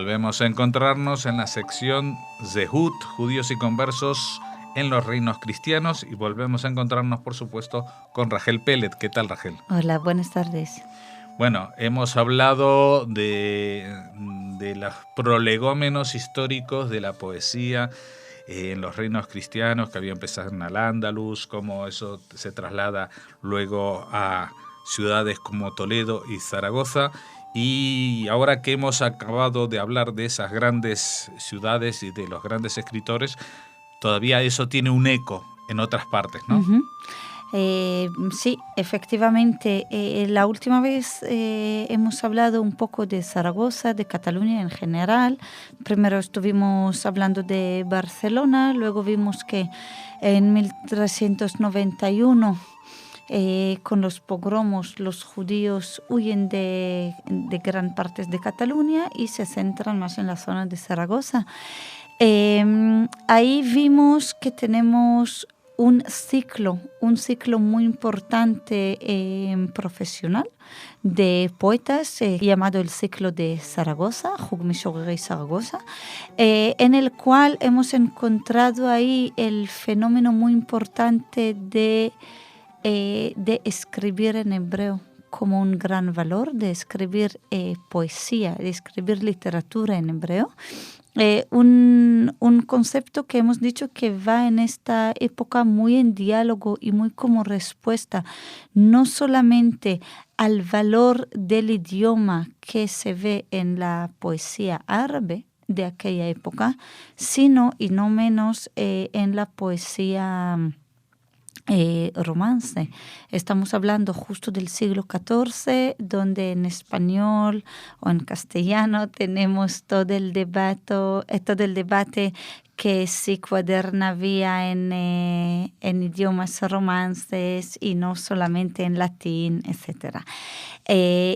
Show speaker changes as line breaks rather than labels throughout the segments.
Volvemos a encontrarnos en la sección Zehut, Judíos y Conversos en los Reinos Cristianos, y volvemos a encontrarnos, por supuesto, con Rachel Pellet. ¿Qué tal, Rachel?
Hola, buenas tardes.
Bueno, hemos hablado de los prolegómenos históricos de la poesía en los reinos cristianos, que había empezado en Al-Ándalus, cómo eso se traslada luego a ciudades como Toledo y Zaragoza. Y ahora que hemos acabado de hablar de esas grandes ciudades y de los grandes escritores, todavía eso tiene un eco en otras partes, ¿no?
Uh-huh. Sí, efectivamente. La última vez hemos hablado un poco de Zaragoza, de Cataluña en general. Primero estuvimos hablando de Barcelona, luego vimos que en 1391 con los pogromos los judíos huyen de gran partes de Cataluña y se centran más en la zona de Zaragoza. Ahí vimos que tenemos un ciclo muy importante profesional de poetas llamado el ciclo de Zaragoza, Hug Mishorerei Zaragoza, en el cual hemos encontrado ahí el fenómeno muy importante de escribir en hebreo como un gran valor, de escribir poesía, de escribir literatura en hebreo. Un concepto que hemos dicho que va en esta época muy en diálogo y muy como respuesta, no solamente al valor del idioma que se ve en la poesía árabe de aquella época, sino y no menos en la poesía romance. Estamos hablando justo del siglo XIV, donde en español o en castellano tenemos todo el debate que sí cuaderna había en idiomas romances y no solamente en latín, etc.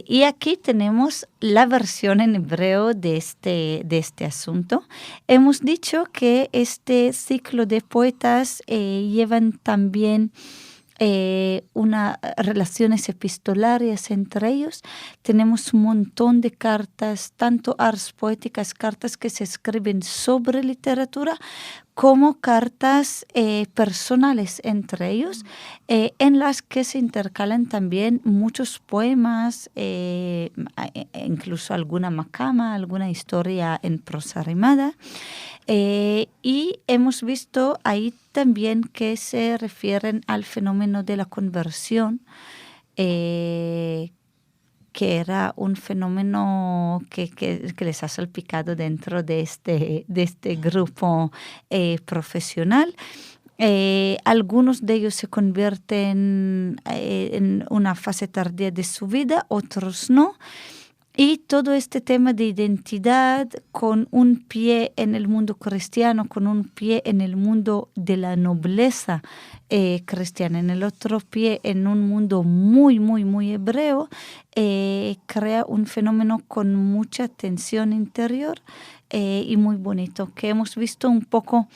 Y aquí tenemos la versión en hebreo de este asunto. Hemos dicho que este ciclo de poetas llevan también unas relaciones epistolarias entre ellos. Tenemos un montón de cartas, tanto ars poéticas, cartas que se escriben sobre literatura, como cartas personales entre ellos, en las que se intercalan también muchos poemas, incluso alguna macama, alguna historia en prosa rimada. Y hemos visto ahí también que se refieren al fenómeno de la conversión, que era un fenómeno que les ha salpicado dentro de este grupo profesional. Algunos de ellos se convierten en una fase tardía de su vida, otros no. Y todo este tema de identidad con un pie en el mundo cristiano, con un pie en el mundo de la nobleza cristiana, en el otro pie en un mundo muy, muy, muy hebreo, crea un fenómeno con mucha tensión interior y muy bonito, que hemos visto un poco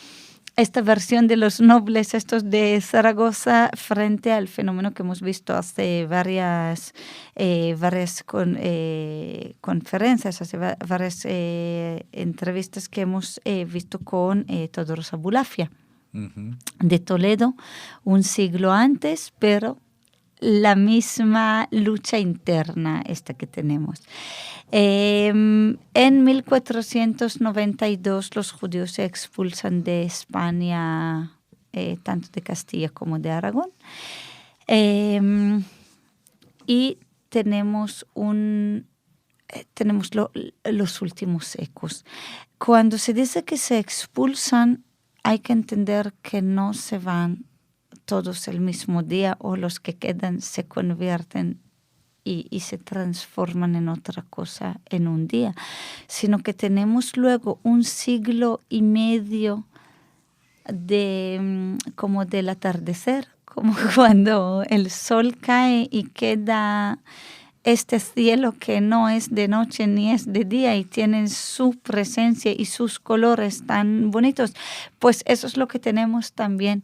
esta versión de los nobles, estos de Zaragoza, frente al fenómeno que hemos visto hace varias conferencias, hace varias entrevistas que hemos visto con Todorus Abulafia, uh-huh, de Toledo, un siglo antes, pero la misma lucha interna esta que tenemos. En 1492 los judíos se expulsan de España, tanto de Castilla como de Aragón, y tenemos los últimos ecos. Cuando se dice que se expulsan, hay que entender que no se van todos el mismo día, o los que quedan se convierten y se transforman en otra cosa en un día, sino que tenemos luego un siglo y medio como del atardecer, como cuando el sol cae y queda este cielo que no es de noche ni es de día y tienen su presencia y sus colores tan bonitos. Pues eso es lo que tenemos también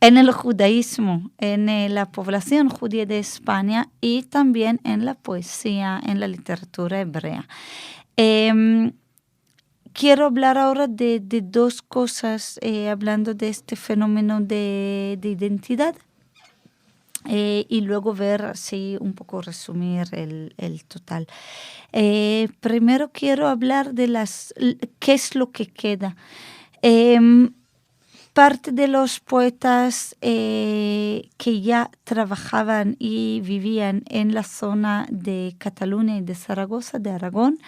en el judaísmo, en la población judía de España y también en la poesía, en la literatura hebrea. Quiero hablar ahora de dos cosas, hablando de este fenómeno de identidad. Y luego ver, así un poco resumir el total. Primero quiero hablar de qué es lo que queda. Parte de los poetas que ya trabajaban y vivían en la zona de Cataluña y de Zaragoza, de Aragón,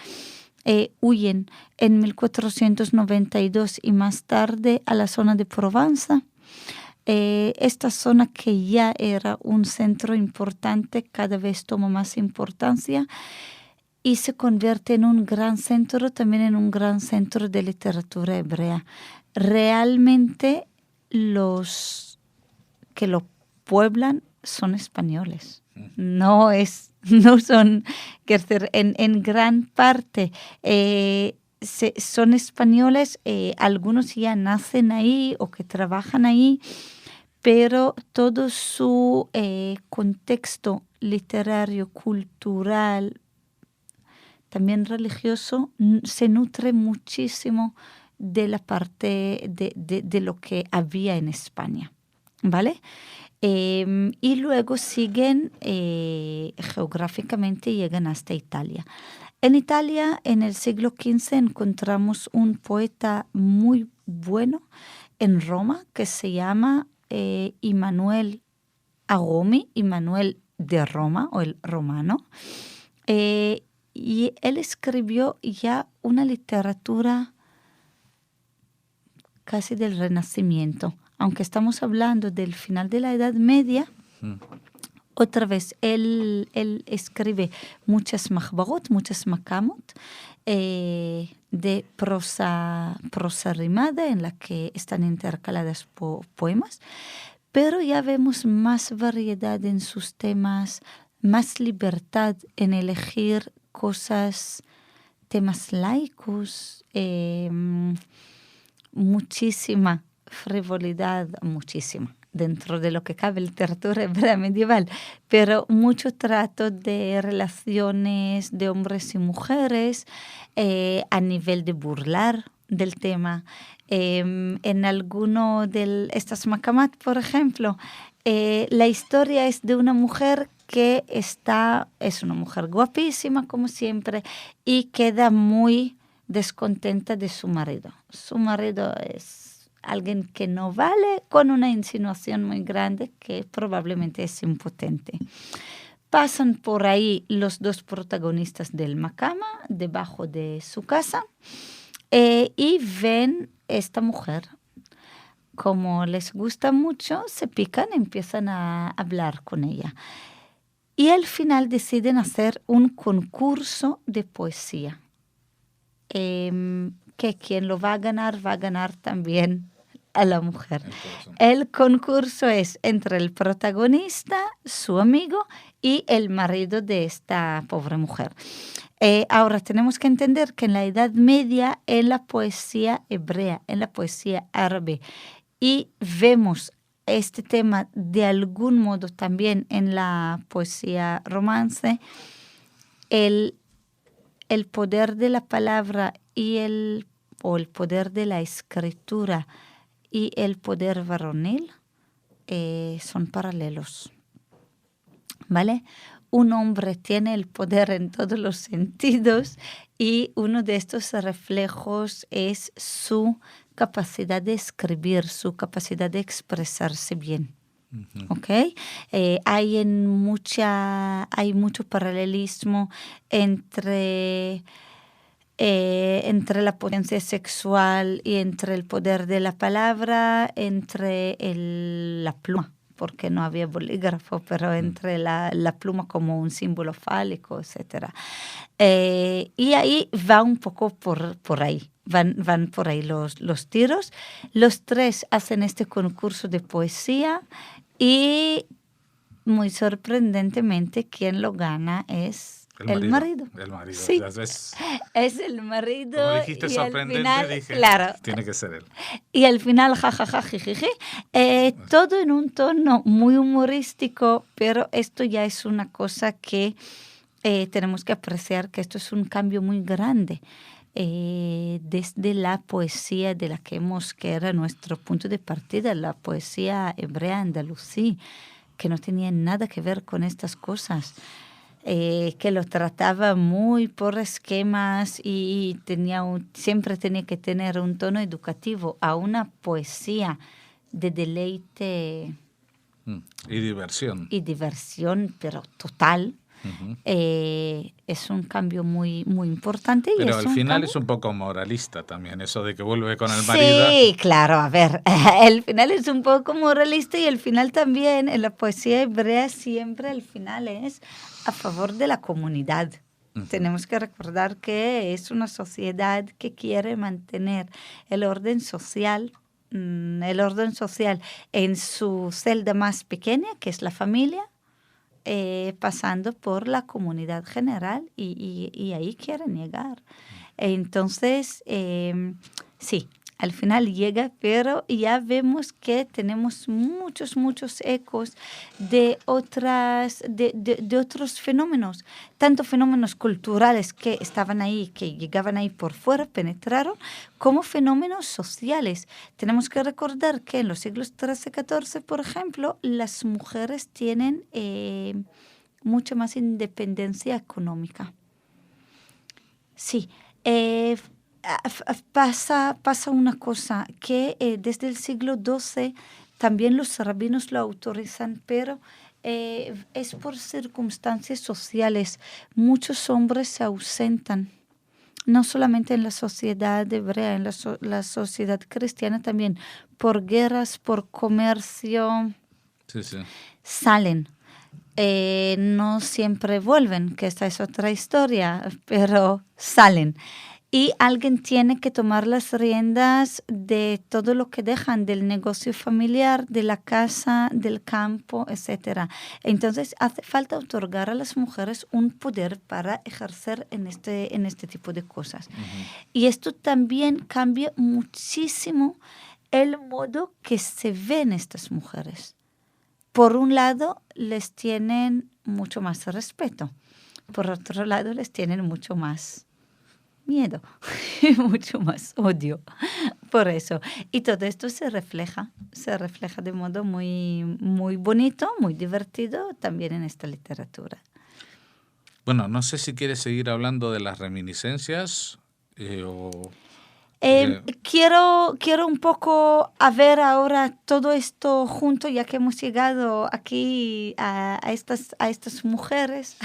huyen en 1492 y más tarde a la zona de Provenza. Esta zona que ya era un centro importante, cada vez toma más importancia y se convierte en un gran centro, también en un gran centro de literatura hebrea. Realmente los que lo pueblan son españoles. No son, quiero decir, en gran parte son españoles, algunos ya nacen ahí o que trabajan ahí, pero todo su contexto literario, cultural, también religioso, se nutre muchísimo de la parte de lo que había en España, ¿vale? Y luego siguen geográficamente y llegan hasta Italia. En Italia, en el siglo XV, encontramos un poeta muy bueno en Roma que se llama Immanuel Agomi, Immanuel de Roma o el romano. Y él escribió ya una literatura casi del Renacimiento. Aunque estamos hablando del final de la Edad Media, otra vez él escribe muchas mahbarot, muchas makamot, de prosa rimada en la que están intercaladas poemas, pero ya vemos más variedad en sus temas, más libertad en elegir cosas, temas laicos, muchísima frivolidad, muchísima, dentro de lo que cabe literatura hebrea medieval, pero mucho trato de relaciones de hombres y mujeres a nivel de burlar del tema. En alguno de estas makamat, por ejemplo, la historia es de una mujer que es una mujer guapísima, como siempre, y queda muy descontenta de su marido. Su marido es alguien que no vale, con una insinuación muy grande que probablemente es impotente. Pasan por ahí los dos protagonistas del Makama, debajo de su casa, y ven esta mujer. Como les gusta mucho, se pican, empiezan a hablar con ella. Y al final deciden hacer un concurso de poesía. Que quien lo va a ganar también a la mujer. El concurso es entre el protagonista, su amigo y el marido de esta pobre mujer. Ahora tenemos que entender que en la Edad Media, en la poesía hebrea, en la poesía árabe, y vemos este tema de algún modo también en la poesía romance, el poder de la palabra y el poder de la escritura y el poder varonil son paralelos, ¿vale? Un hombre tiene el poder en todos los sentidos y uno de estos reflejos es su capacidad de escribir, su capacidad de expresarse bien. ¿Okay? Hay mucho paralelismo entre la potencia sexual y entre el poder de la palabra, entre la pluma, porque no había bolígrafo, pero entre la pluma como un símbolo fálico, etc. Y ahí va un poco por ahí. Van por ahí los tiros. Los tres hacen este concurso de poesía y muy sorprendentemente quien lo gana es El marido.
El marido.
Sí.
Es,
es el marido.
como dijiste,
y
sorprendente,
al final,
dije,
claro,
tiene que ser él.
y al final, jajaja, jijiji, todo en un tono muy humorístico, pero esto ya es una cosa que tenemos que apreciar, que esto es un cambio muy grande. Desde la poesía de la que era nuestro punto de partida, la poesía hebrea andalusí, que no tenía nada que ver con estas cosas. Que lo trataba muy por esquemas y siempre tenía que tener un tono educativo, a una poesía de deleite
y
diversión, pero total.
Uh-huh.
Es un cambio muy, muy importante.
Pero
y
al final es un poco moralista también, eso de que vuelve con el
sí,
marido.
Sí, claro, a ver, el final es un poco moralista y el final también, en la poesía hebrea siempre el final es a favor de la comunidad. Uh-huh. Tenemos que recordar que es una sociedad que quiere mantener el orden social en su celda más pequeña, que es la familia, pasando por la comunidad general y ahí quieren llegar. Entonces, sí, al final llega, pero ya vemos que tenemos muchos ecos de otros fenómenos, tanto fenómenos culturales que estaban ahí, que llegaban ahí por fuera, penetraron, como fenómenos sociales. Tenemos que recordar que en los siglos XIII y XIV, por ejemplo, las mujeres tienen mucha más independencia económica. Sí. Pasa una cosa, que desde el siglo XII también los rabinos lo autorizan, pero es por circunstancias sociales. Muchos hombres se ausentan, no solamente en la sociedad hebrea, en la sociedad cristiana también, por guerras, por comercio,
sí.
Salen. No siempre vuelven, que esta es otra historia, pero salen. Y alguien tiene que tomar las riendas de todo lo que dejan, del negocio familiar, de la casa, del campo, etc. Entonces hace falta otorgar a las mujeres un poder para ejercer en este tipo de cosas. Uh-huh. Y esto también cambia muchísimo el modo que se ven estas mujeres. Por un lado, les tienen mucho más respeto. Por otro lado, les tienen mucho más miedo, mucho más odio. Por eso. Y todo esto se refleja de modo muy, muy bonito, muy divertido también en esta literatura.
Bueno, no sé si quieres seguir hablando de las reminiscencias o...
Quiero un poco a ver ahora todo esto junto, ya que hemos llegado aquí a estas mujeres.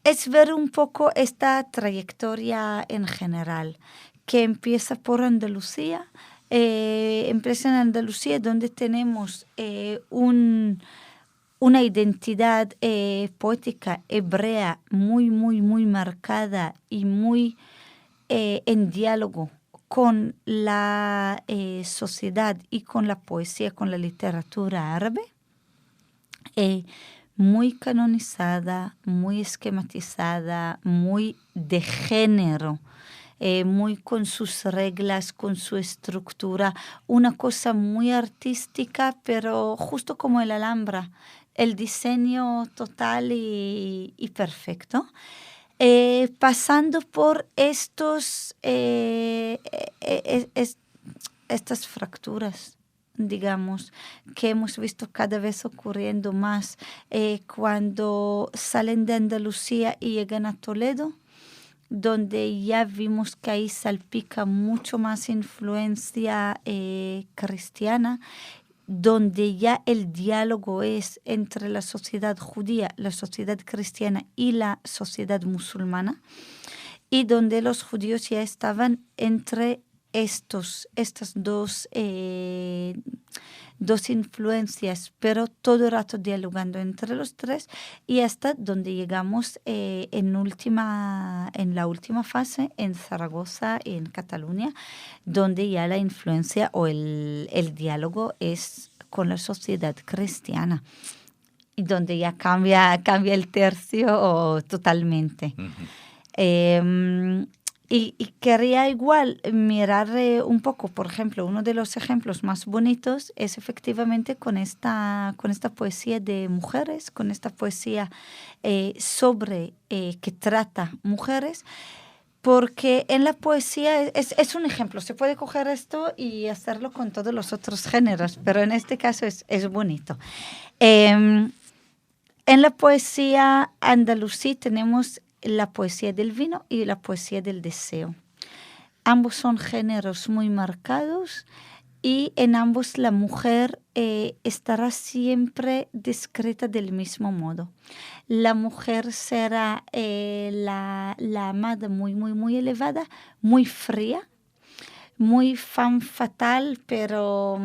Es ver un poco esta trayectoria en general, que empieza por Andalucía. Empieza en Andalucía, donde tenemos una identidad poética hebrea muy, muy, muy marcada y muy en diálogo con la sociedad y con la poesía, con la literatura árabe, muy canonizada, muy esquematizada, muy de género, muy con sus reglas, con su estructura, una cosa muy artística, pero justo como el Alhambra, el diseño total y perfecto. Pasando por estas fracturas, digamos, que hemos visto cada vez ocurriendo más cuando salen de Andalucía y llegan a Toledo, donde ya vimos que ahí salpica mucho más influencia cristiana, donde ya el diálogo es entre la sociedad judía, la sociedad cristiana y la sociedad musulmana, y donde los judíos ya estaban entre estas dos influencias, pero todo el rato dialogando entre los tres, y hasta donde llegamos en la última fase, en Zaragoza y en Cataluña, donde ya la influencia o el diálogo es con la sociedad cristiana. y donde ya cambia el tercio totalmente. Y quería igual mirar un poco, por ejemplo, uno de los ejemplos más bonitos es efectivamente con esta poesía de mujeres, con esta poesía que trata mujeres, porque en la poesía es un ejemplo, se puede coger esto y hacerlo con todos los otros géneros, pero en este caso es bonito. En la poesía andalusí tenemos la poesía del vino y la poesía del deseo. Ambos son géneros muy marcados y en ambos la mujer estará siempre descrita del mismo modo. La mujer será la amada muy, muy, muy elevada, muy fría, muy femme fatale, pero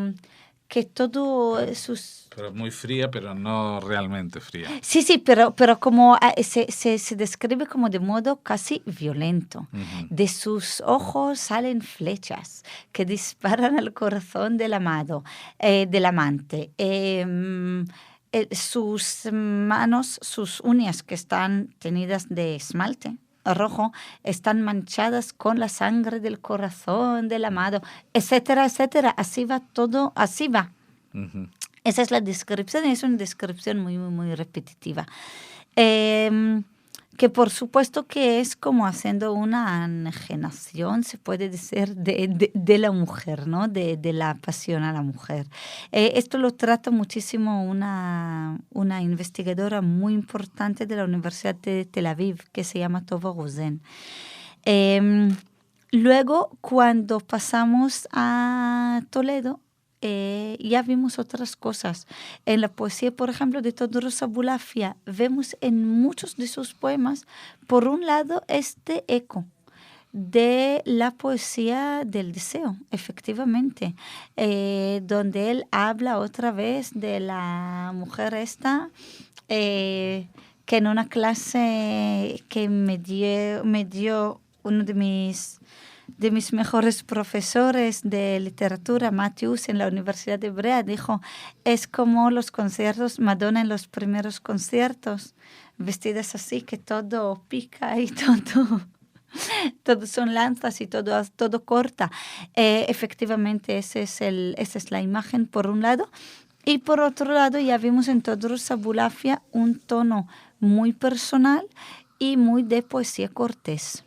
que todo sus...
Pero muy fría, pero no realmente fría.
Sí, pero como se describe como de modo casi violento.
Uh-huh.
De sus ojos salen flechas que disparan al corazón del amado, del amante. Sus manos, sus uñas que están teñidas de esmalte rojo, están manchadas con la sangre del corazón del amado, etcétera, etcétera. Así va todo, así va.
Uh-huh.
Esa es la descripción, y es una descripción muy, muy, muy repetitiva. Que por supuesto que es como haciendo una enajenación, se puede decir, de la mujer, ¿no? De la pasión a la mujer. Esto lo trata muchísimo una investigadora muy importante de la Universidad de Tel Aviv, que se llama Tova Rosen. Luego, cuando pasamos a Toledo, ya vimos otras cosas. En la poesía, por ejemplo, de Todros Abulafia, vemos en muchos de sus poemas, por un lado, este eco de la poesía del deseo, efectivamente, donde él habla otra vez de la mujer esta, que en una clase que me dio uno de mis mejores profesores de literatura, Matthews, en la Universidad de Hebrea, dijo, es como los conciertos, Madonna en los primeros conciertos, vestidas así, que todo pica y todo son lanzas y todo corta. Efectivamente, esa es la imagen por un lado. Y por otro lado, ya vimos en Todros Abulafia un tono muy personal y muy de poesía cortés,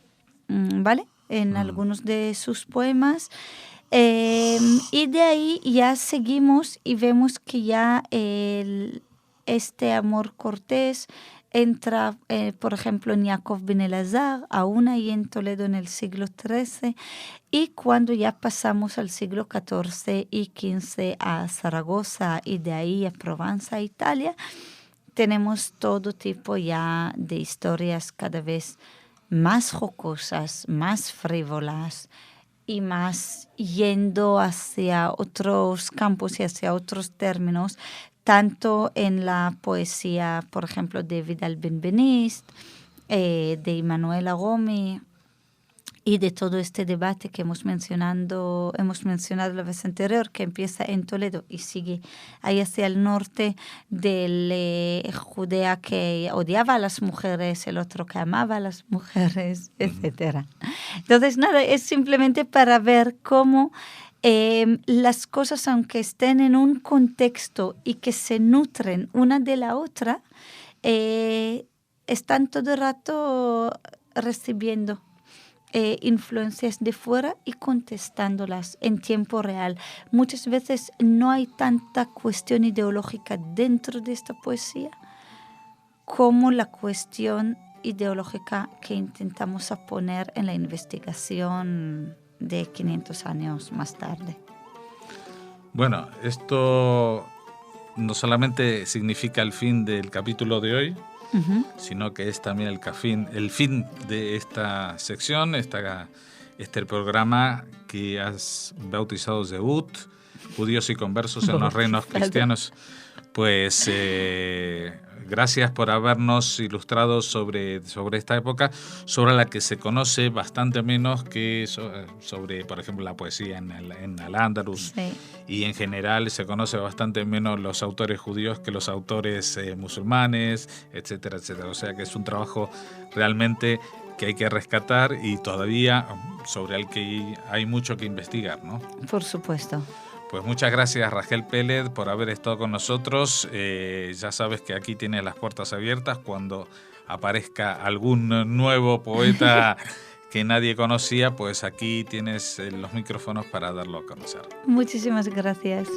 ¿vale? En algunos de sus poemas. Y de ahí ya seguimos y vemos que ya este amor cortés entra, por ejemplo, en Yaakov ben Elazar, aún ahí en Toledo en el siglo XIII, y cuando ya pasamos al siglo XIV y XV a Zaragoza y de ahí a Provenza, Italia, tenemos todo tipo ya de historias cada vez más jocosas, más frívolas y más yendo hacia otros campos y hacia otros términos, tanto en la poesía, por ejemplo, de Vidal Benveniste, de Emanuela Gomi, y de todo este debate que hemos mencionado la vez anterior, que empieza en Toledo y sigue ahí hacia el norte, del Judea que odiaba a las mujeres, el otro que amaba a las mujeres, etc. Entonces, nada, es simplemente para ver cómo las cosas, aunque estén en un contexto y que se nutren una de la otra, están todo el rato recibiendo influencias de fuera y contestándolas en tiempo real. Muchas veces no hay tanta cuestión ideológica dentro de esta poesía como la cuestión ideológica que intentamos poner en la investigación de 500 años más tarde.
Bueno, esto no solamente significa el fin del capítulo de hoy, sino que es también el fin de esta sección, este programa que has bautizado Zehut, Judíos y Conversos en los Reinos Cristianos. Pues gracias por habernos ilustrado sobre esta época, sobre la que se conoce bastante menos que sobre, por ejemplo, la poesía en Al-Ándalus.
Sí.
Y en general se conoce bastante menos los autores judíos que los autores musulmanes, etcétera, etcétera. O sea que es un trabajo realmente que hay que rescatar y todavía sobre el que hay mucho que investigar, ¿no?
Por supuesto.
Pues muchas gracias, Rachel Peled, por haber estado con nosotros. Ya sabes que aquí tienes las puertas abiertas cuando aparezca algún nuevo poeta que nadie conocía, pues aquí tienes los micrófonos para darlo a conocer.
Muchísimas gracias.